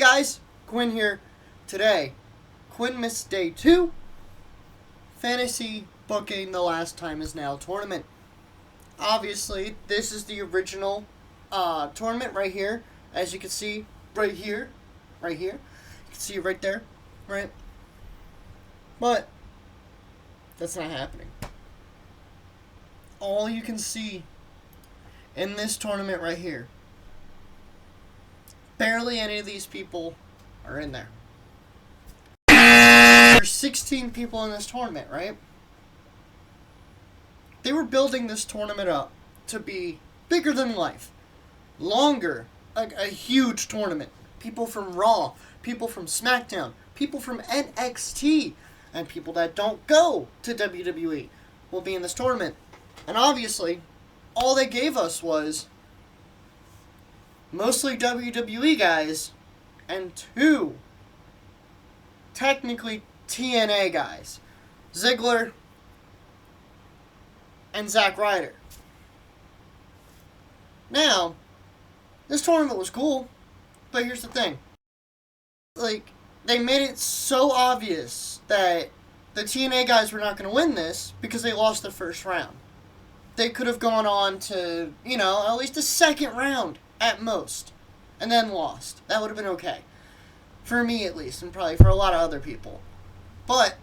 guys, Quinn here. Today, Nnmas Day 2, Fantasy Booking the Last Time Is Now tournament. Obviously, this is the original tournament right here. As you can see, right here. You can see it right there, right? But, that's not happening. All you can see in this tournament right here, barely any of these people are in there. There's 16 people in this tournament, right? They were building this tournament up to be bigger than life. Longer. A huge tournament. People from Raw, people from SmackDown, people from NXT, and people that don't go to WWE will be in this tournament. And obviously, all they gave us was mostly WWE guys and two technically TNA guys, Ziggler and Zack Ryder. Now, this tournament was cool, but here's the thing. They made it so obvious that the TNA guys were not going to win this because they lost the first round. They could have gone on to, at least a second round at most, and then lost. That would have been okay. For me, at least, and probably for a lot of other people. But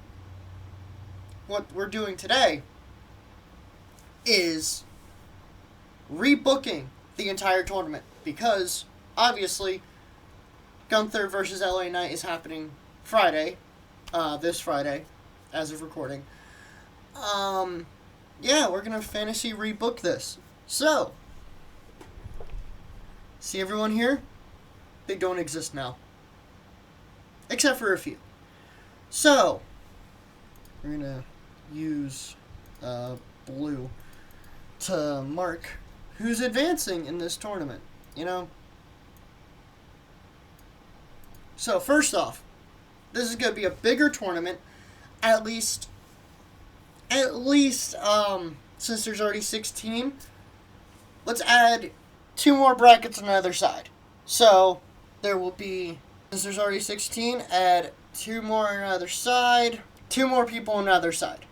what we're doing today is rebooking the entire tournament because, obviously, Gunther versus LA Knight is happening Friday, this Friday, as of recording. Yeah, we're going to fantasy rebook this. So, see everyone here? They don't exist now. Except for a few. So, we're going to use blue to mark who's advancing in this tournament, So, first off, this is going to be a bigger tournament, at least, since there's already 16, let's add 2 more brackets on the other side. So, there will be, since there's already 16, add 2 more on the other side, 2 more people on the other side.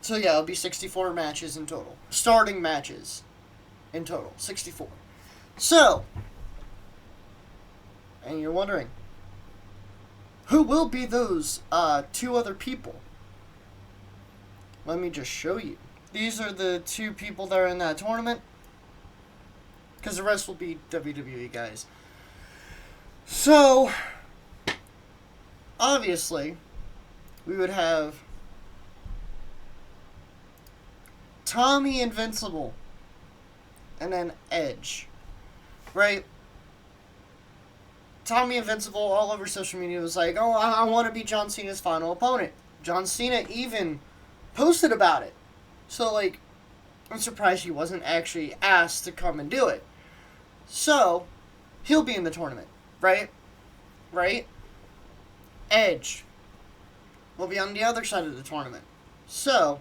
So, yeah, it'll be 64 matches in total. Starting matches in total, 64. So, and you're wondering, who will be those 2 other people? Let me just show you. These are the 2 people that are in that tournament. Because the rest will be WWE guys. So, obviously, we would have Tommy Invincible. And then Edge. Right? Tommy Invincible all over social media was like, oh, I want to be John Cena's final opponent. John Cena even posted about it. So, I'm surprised he wasn't actually asked to come and do it. So, he'll be in the tournament, right? Right? Edge will be on the other side of the tournament. So,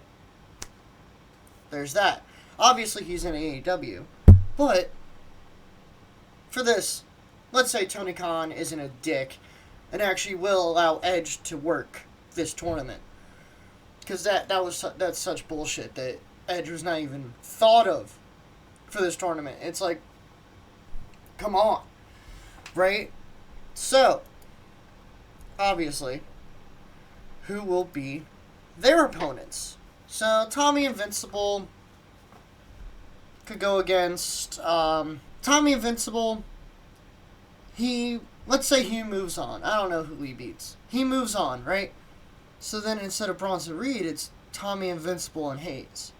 there's that. Obviously, he's in AEW, but for this, let's say Tony Khan isn't a dick and actually will allow Edge to work this tournament. Because that's such bullshit that Edge was not even thought of for this tournament. It's like, come on. Right? So, obviously, who will be their opponents? So, Tommy Invincible could go against, Tommy Invincible, let's say he moves on. I don't know who he beats. He moves on, right? So then instead of Bronson Reed, it's Tommy Invincible and Hayes.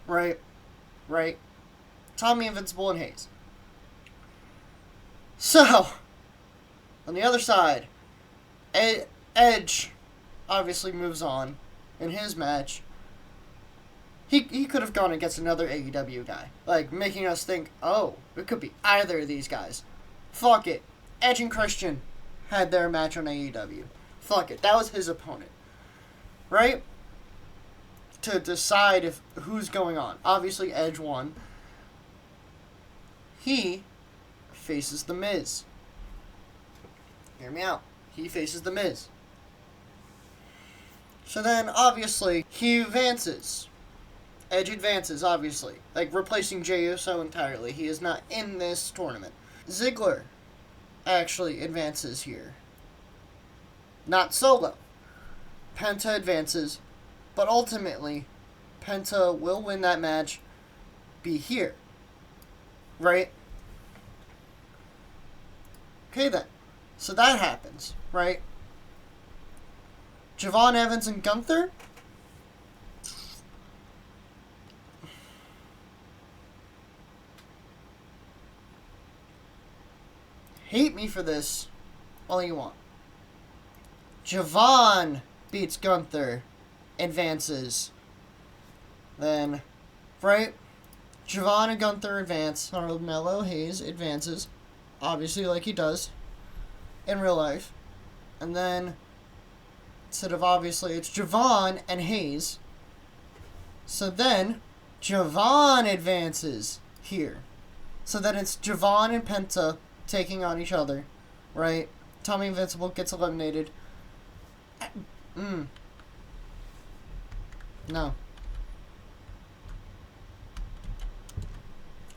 Right? Tommy Invincible and Hayes. So, on the other side, Edge obviously moves on in his match. He could have gone against another AEW guy. Making us think, oh, it could be either of these guys. Fuck it. Edge and Christian had their match on AEW. Fuck it. That was his opponent. Right? To decide who's going on. Obviously, Edge won. He faces The Miz. Hear me out. He faces The Miz. So then, obviously, he advances. Edge advances, obviously. Like, replacing Jey Uso entirely. He is not in this tournament. Ziggler actually advances here. Not solo. Penta advances. But ultimately, Penta will win that match. Be here. Right? Okay then. So that happens, right? Javon Evans and Gunther? Hate me for this all you want. Javon beats Gunther, advances. Then, right? Javon and Gunther advance. Carmelo Hayes advances. Obviously, like he does in real life. And then, instead of obviously, it's Javon and Hayes. So then, Javon advances here. So then it's Javon and Penta taking on each other, right? Tommy Invincible gets eliminated. No.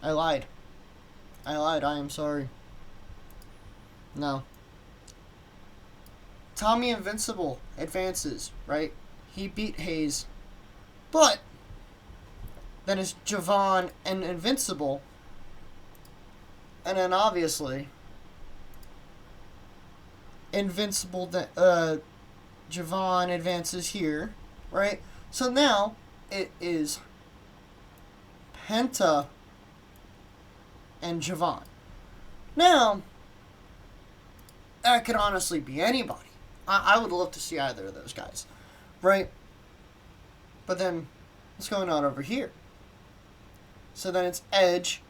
I lied. I am sorry. No. Tommy Invincible advances, right? He beat Hayes. But then it's Javon and Invincible. And then obviously Invincible Javon advances here, right? So now it is Penta and Javon. Now, that could honestly be anybody. I would love to see either of those guys, right? But then, what's going on over here? So then it's Edge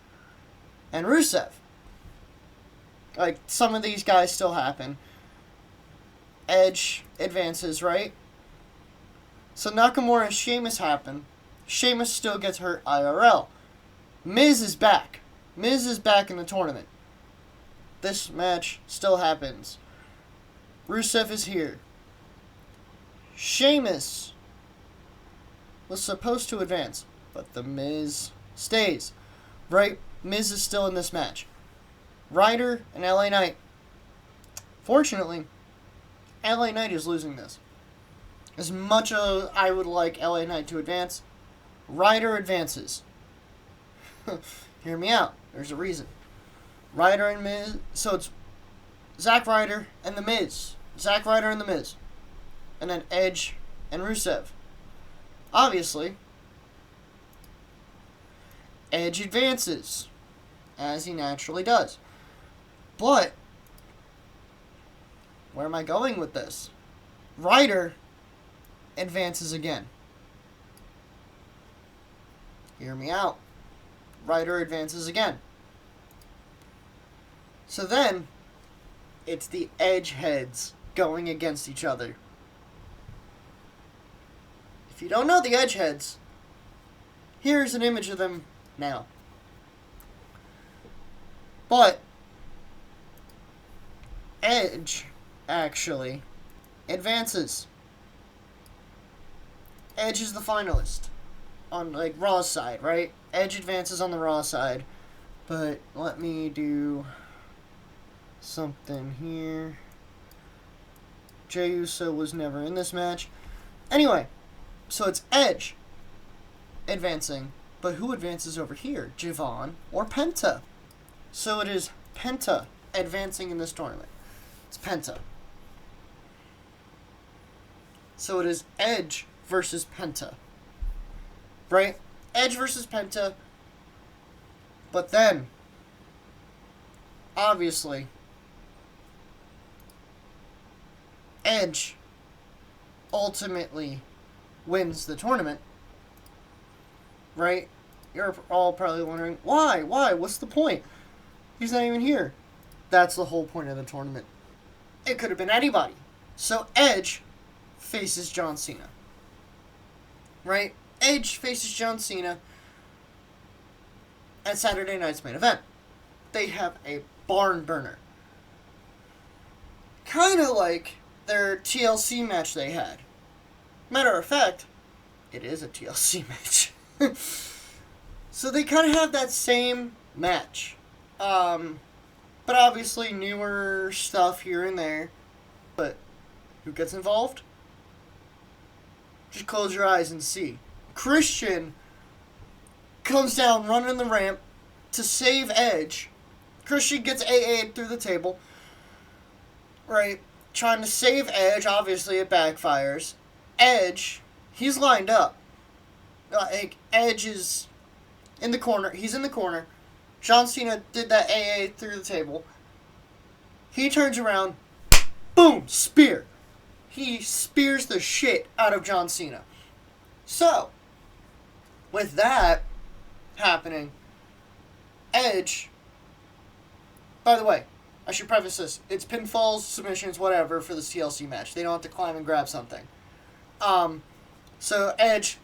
and Rusev. Like, some of these guys still happen. Edge advances, right? So Nakamura and Sheamus happen. Sheamus still gets hurt IRL. Miz is back. Miz is back in the tournament. This match still happens. Rusev is here. Sheamus was supposed to advance, but the Miz stays. Right? Miz is still in this match. Ryder and LA Knight. Fortunately, LA Knight is losing this. As much as I would like LA Knight to advance, Ryder advances. Hear me out. There's a reason. Ryder and Miz. So it's Zack Ryder and The Miz. Zack Ryder and The Miz. And then Edge and Rusev. Obviously, Edge advances, as he naturally does. But, where am I going with this? Ryder advances again. Hear me out. Ryder advances again. So then, it's the Edge heads going against each other. If you don't know the Edge heads, here's an image of them now. But Edge actually advances. Edge is the finalist on like Raw's side, right? Edge advances on the Raw side. But let me do something here. Jey Uso was never in this match. Anyway, so it's Edge advancing. But who advances over here? Javon or Penta? So it is Penta advancing in this tournament. It's Penta. So it is Edge versus Penta. Right? Edge versus Penta. But then, obviously, Edge ultimately wins the tournament. Right? You're all probably wondering, why? What's the point? He's not even here. That's the whole point of the tournament. It could have been anybody. So Edge faces John Cena. Right? Edge faces John Cena at Saturday night's main event. They have a barn burner. kind of like their TLC match they had. Matter of fact, it is a TLC match. So they kind of have that same match. But obviously newer stuff here and there. But who gets involved? Just close your eyes and see. Christian comes down running the ramp to save Edge. Christian gets AA'd through the table. Right? Trying to save Edge. Obviously it backfires. Edge, he's lined up. Edge is in the corner. He's in the corner. John Cena did that AA through the table. He turns around. Boom! Spear. He spears the shit out of John Cena. So, with that happening, Edge... By the way, I should preface this. It's pinfalls, submissions, whatever for this TLC match. They don't have to climb and grab something. So Edge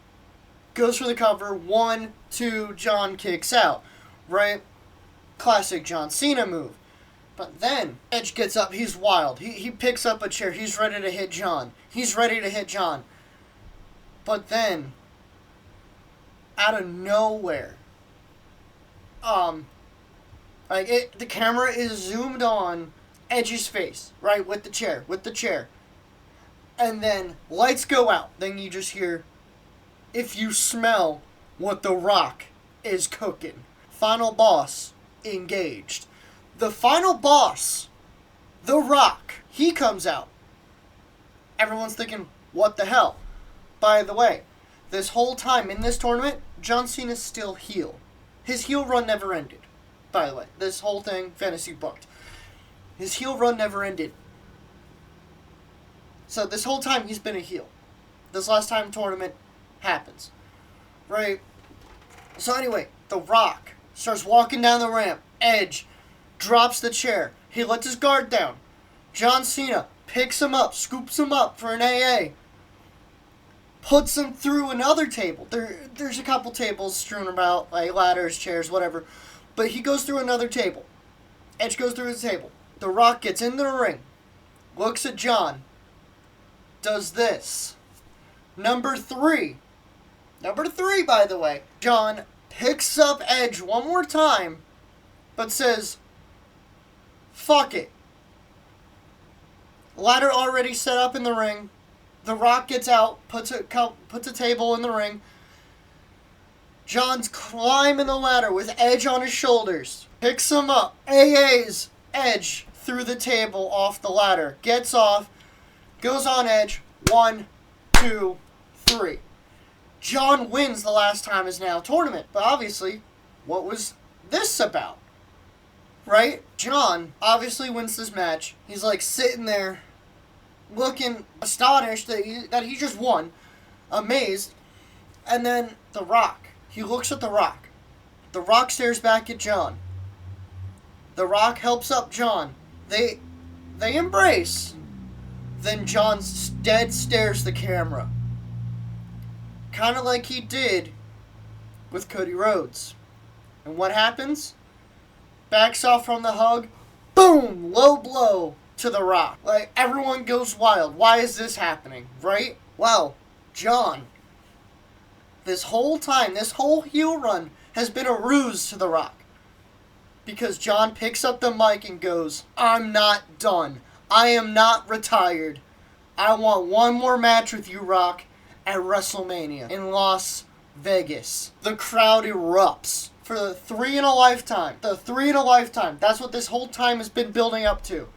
goes for the cover. 1, 2, John kicks out. Right? Classic John Cena move. But then Edge gets up. He's wild. He picks up a chair. He's ready to hit John. But then, out of nowhere, the camera is zoomed on Edge's face, right, with the chair. And then lights go out. Then you just hear, if you smell what The Rock is cooking. Final boss engaged. The final boss, The Rock, he comes out. Everyone's thinking, what the hell? By the way, this whole time in this tournament, John Cena's still heel. His heel run never ended. By the way, this whole thing, fantasy booked. His heel run never ended. So this whole time he's been a heel. This last time tournament happens. Right? So anyway, The Rock starts walking down the ramp. Edge drops the chair. He lets his guard down. John Cena picks him up, scoops him up for an AA. Puts him through another table. There's a couple tables strewn about, like ladders, chairs, whatever. But he goes through another table. Edge goes through his table. The Rock gets into the ring. Looks at John. Does this. Number 3, by the way. John picks up Edge one more time, but says, fuck it. Ladder already set up in the ring. The Rock gets out, puts a table in the ring. John's climbing the ladder with Edge on his shoulders. Picks him up. AA's Edge through the table off the ladder. Gets off. Goes on Edge. 1, 2, 3. John wins the last time is now tournament. But obviously, what was this about? Right? John obviously wins this match. He's like sitting there looking astonished that he just won. Amazed. And then The Rock. He looks at The Rock. The Rock stares back at John. The Rock helps up John. They embrace. Then John dead stares the camera. Kind of like he did with Cody Rhodes. And what happens? Backs off from the hug. Boom! Low blow to The Rock. Like, everyone goes wild. Why is this happening? Right? Well, John, this whole time, this whole heel run has been a ruse to The Rock. Because John picks up the mic and goes, I'm not done. I am not retired. I want one more match with you, Rock, at WrestleMania in Las Vegas. The crowd erupts for the 3 in a lifetime. The 3 in a lifetime. That's what this whole time has been building up to.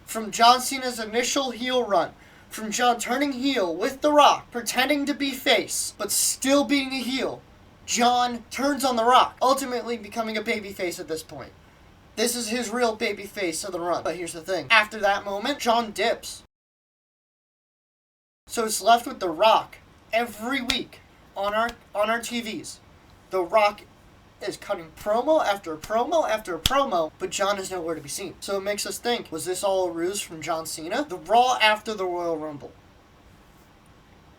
From John Cena's initial heel run. From John turning heel with The Rock, pretending to be face, but still being a heel. John turns on The Rock, ultimately becoming a babyface at this point. This is his real babyface of the run. But here's the thing. After that moment, John dips. So it's left with The Rock every week on our TVs. The Rock is cutting promo after promo after promo, but John is nowhere to be seen. So it makes us think, was this all a ruse from John Cena? The Raw after the Royal Rumble.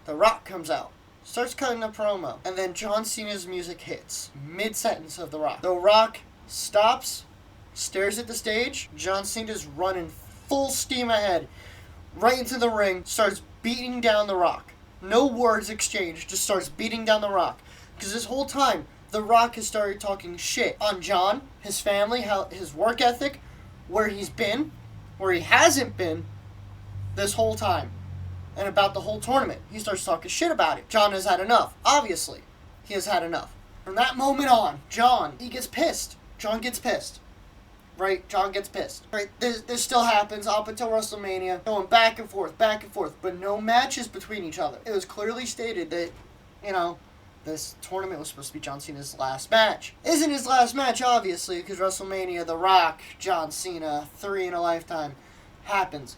The Rock comes out, starts cutting a promo, and then John Cena's music hits. Mid-sentence of The Rock. The Rock stops, stares at the stage. John Cena's running full steam ahead, right into the ring, starts beating down The Rock. No words exchanged, just starts beating down The Rock. Because this whole time, The Rock has started talking shit on John, his family, how his work ethic, where he's been, where he hasn't been this whole time, and about the whole tournament. He starts talking shit about it. John has had enough. Obviously, he has had enough. From that moment on, he gets pissed. John gets pissed. Right? John gets pissed. Right? This still happens up until WrestleMania, going back and forth, but no matches between each other. It was clearly stated that, this tournament was supposed to be John Cena's last match. Isn't his last match, obviously, because WrestleMania, The Rock, John Cena, 3 in a lifetime, happens.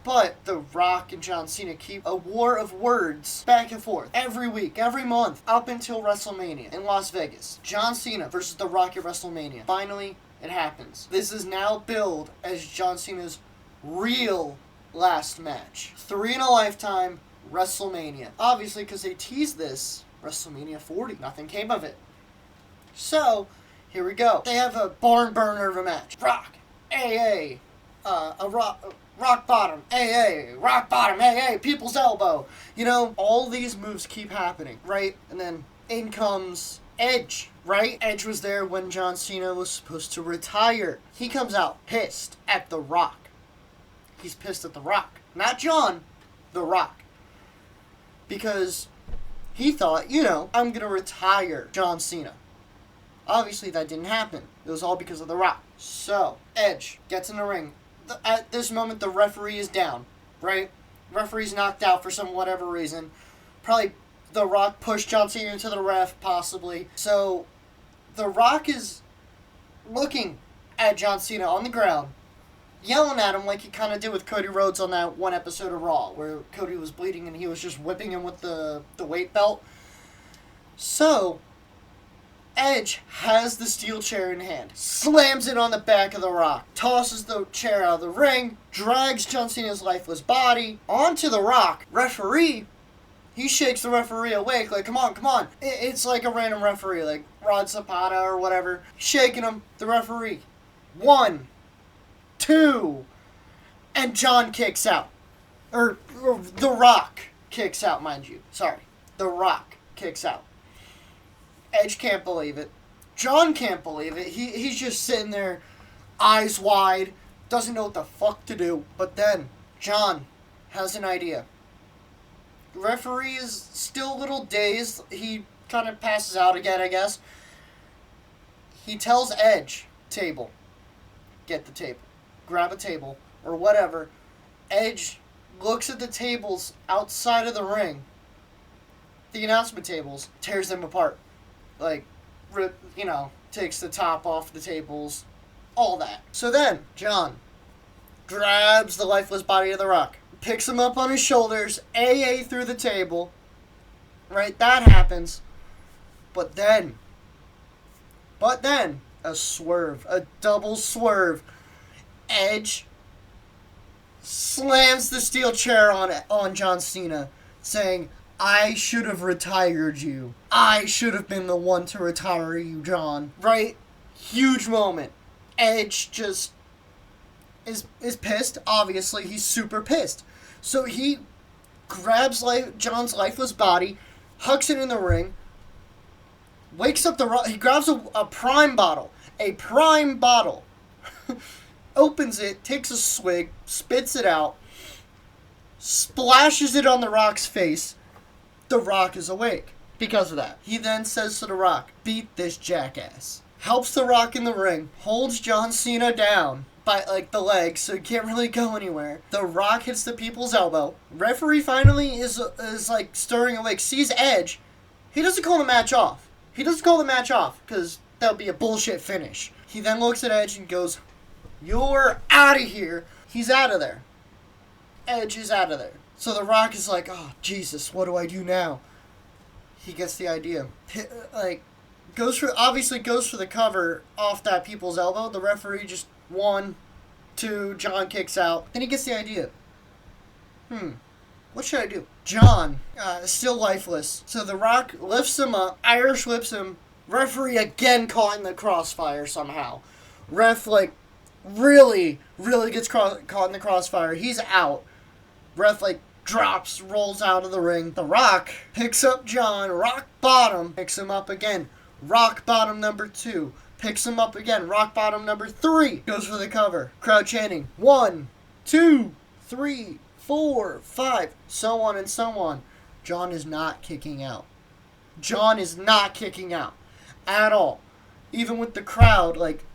But The Rock and John Cena keep a war of words back and forth every week, every month, up until WrestleMania in Las Vegas. John Cena versus The Rock at WrestleMania. Finally, it happens. This is now billed as John Cena's real last match. 3 in a lifetime, WrestleMania. Obviously, because they teased this, WrestleMania 40. Nothing came of it. So, here we go. They have a barn burner of a match. Rock, AA, Rock bottom, AA, rock bottom, AA, people's elbow. All these moves keep happening, right? And then in comes Edge, right? Edge was there when John Cena was supposed to retire. He comes out pissed at The Rock. He's pissed at The Rock. Not John, The Rock. Because he thought, I'm going to retire John Cena. Obviously, that didn't happen. It was all because of The Rock. So, Edge gets in the ring. At this moment, the referee is down, right? Referee's knocked out for some whatever reason. Probably The Rock pushed John Cena into the ref, possibly. So, The Rock is looking at John Cena on the ground, yelling at him like he kind of did with Cody Rhodes on that one episode of Raw, where Cody was bleeding and he was just whipping him with the weight belt. So, Edge has the steel chair in hand, slams it on the back of The Rock, tosses the chair out of the ring, drags John Cena's lifeless body onto The Rock. Referee, he shakes the referee awake, like, come on. It's like a random referee, like Rod Zapata or whatever, shaking him. The referee, 1, 2, and John kicks out. Or The Rock kicks out, mind you. Sorry. The Rock kicks out. Edge can't believe it. John can't believe it. He's just sitting there, eyes wide, doesn't know what the fuck to do. But then, John has an idea. The referee is still a little dazed. He kind of passes out again, I guess. He tells Edge, table. Get the table. Grab a table, or whatever. Edge looks at the tables outside of the ring. The announcement tables. Tears them apart. Like, takes the top off the tables, all that. So then, John grabs the lifeless body of The Rock, picks him up on his shoulders, AA through the table, right? That happens. But then, a swerve, a double swerve. Edge slams the steel chair on John Cena, saying, I should have retired you. I should have been the one to retire you, John. Right? Huge moment. Edge just is pissed. Obviously, he's super pissed. So he grabs John's lifeless body, hucks it in the ring, wakes up he grabs a prime bottle. A prime bottle. Opens it, takes a swig, spits it out, splashes it on The Rock's face. The Rock is awake because of that. He then says to The Rock, beat this jackass. Helps The Rock in the ring, holds John Cena down by the legs so he can't really go anywhere. The Rock hits the people's elbow. Referee finally is stirring awake, sees Edge. He doesn't call the match off. Because that would be a bullshit finish. He then looks at Edge and goes, you're out of here. He's out of there. Edge is out of there. So The Rock is like, oh, Jesus, what do I do now? He gets the idea. Goes for the cover off that people's elbow. The referee just 1, 2, John kicks out. Then he gets the idea. What should I do? John, still lifeless. So The Rock lifts him up, Irish whips him. Referee again caught in the crossfire somehow. Ref, really gets caught in the crossfire. He's out. Ref, like, drops, rolls out of the ring. The Rock picks up John, rock bottom, picks him up again. Rock bottom number 2. Picks him up again. Rock bottom number 3. Goes for the cover. Crowd chanting. 1, 2, 3, 4, 5. So on and so on. John is not kicking out. John is not kicking out. At all. Even with the crowd, like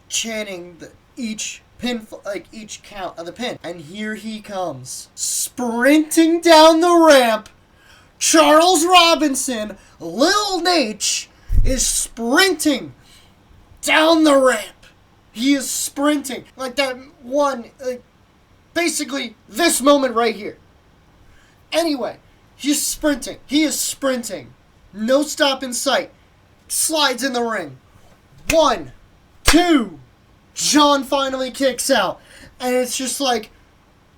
chanting each pin, like each count of the pin. And here he comes. Sprinting down the ramp. Charles Robinson, Lil Nate, is sprinting down the ramp. He is sprinting. Like that one, basically this moment right here. Anyway, he's sprinting. He is sprinting. No stop in sight. Slides in the ring. 1, 2. John finally kicks out. And it's just like,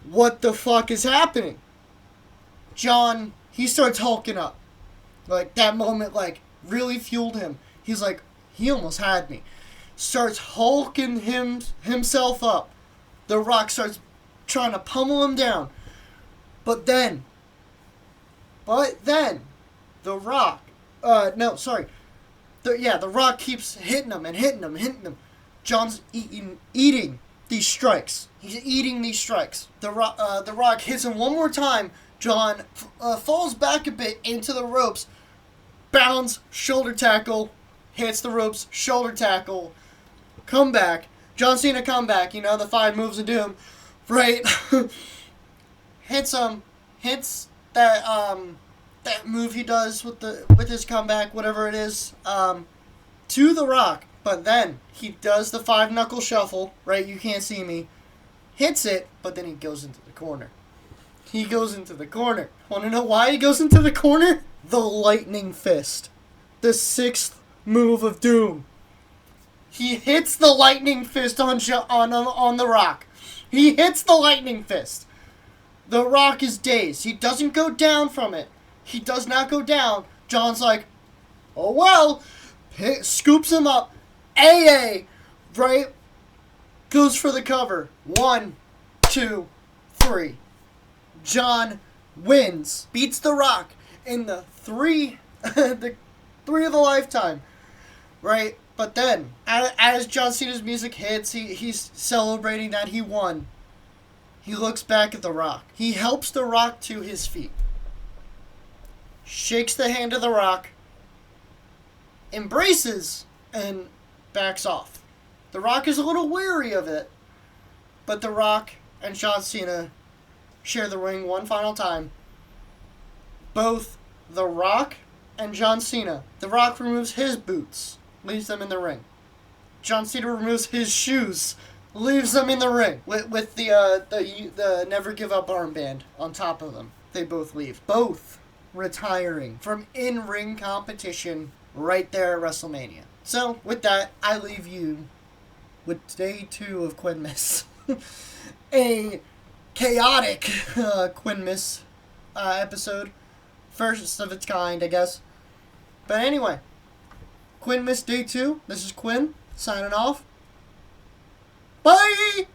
what the fuck is happening? John, he starts hulking up. Like, that moment, like, really fueled him. He's like, he almost had me. Starts hulking himself up. The Rock starts trying to pummel him down. But then, the Rock, the Rock keeps hitting him. John's eating these strikes. He's eating these strikes. The Rock hits him one more time. John falls back a bit into the ropes. Bounds, shoulder tackle, hits the ropes, shoulder tackle, comeback. John Cena comeback, the 5 moves of doom, right? Hits that move he does with his comeback, whatever it is, to the Rock. But then he does the 5-knuckle shuffle, right? You can't see me. Hits it, but then he goes into the corner. Want to know why he goes into the corner? The lightning fist. The 6th move of doom. He hits the lightning fist on the Rock. He hits the lightning fist. The Rock is dazed. He doesn't go down from it. He does not go down. John's like, oh well. Scoops him up. AA. Right? Goes for the cover. 1, 2, 3. John wins. Beats the Rock in the 3 of a lifetime. Right? But then, as John Cena's music hits, he's celebrating that he won. He looks back at the Rock. He helps the Rock to his feet. Shakes the hand of the Rock. Embraces and backs off. The Rock is a little weary of it. But the Rock and John Cena share the ring one final time. Both the Rock and John Cena. The Rock removes his boots. Leaves them in the ring. John Cena removes his shoes. Leaves them in the ring. With the Never Give Up armband on top of them. They both leave. Both retiring from in-ring competition right there at WrestleMania. So, with that, I leave you with day 2 of Nnmas. A chaotic Nnmas episode. First of its kind, I guess. But anyway, Nnmas day 2. This is Quinn, signing off. Bye!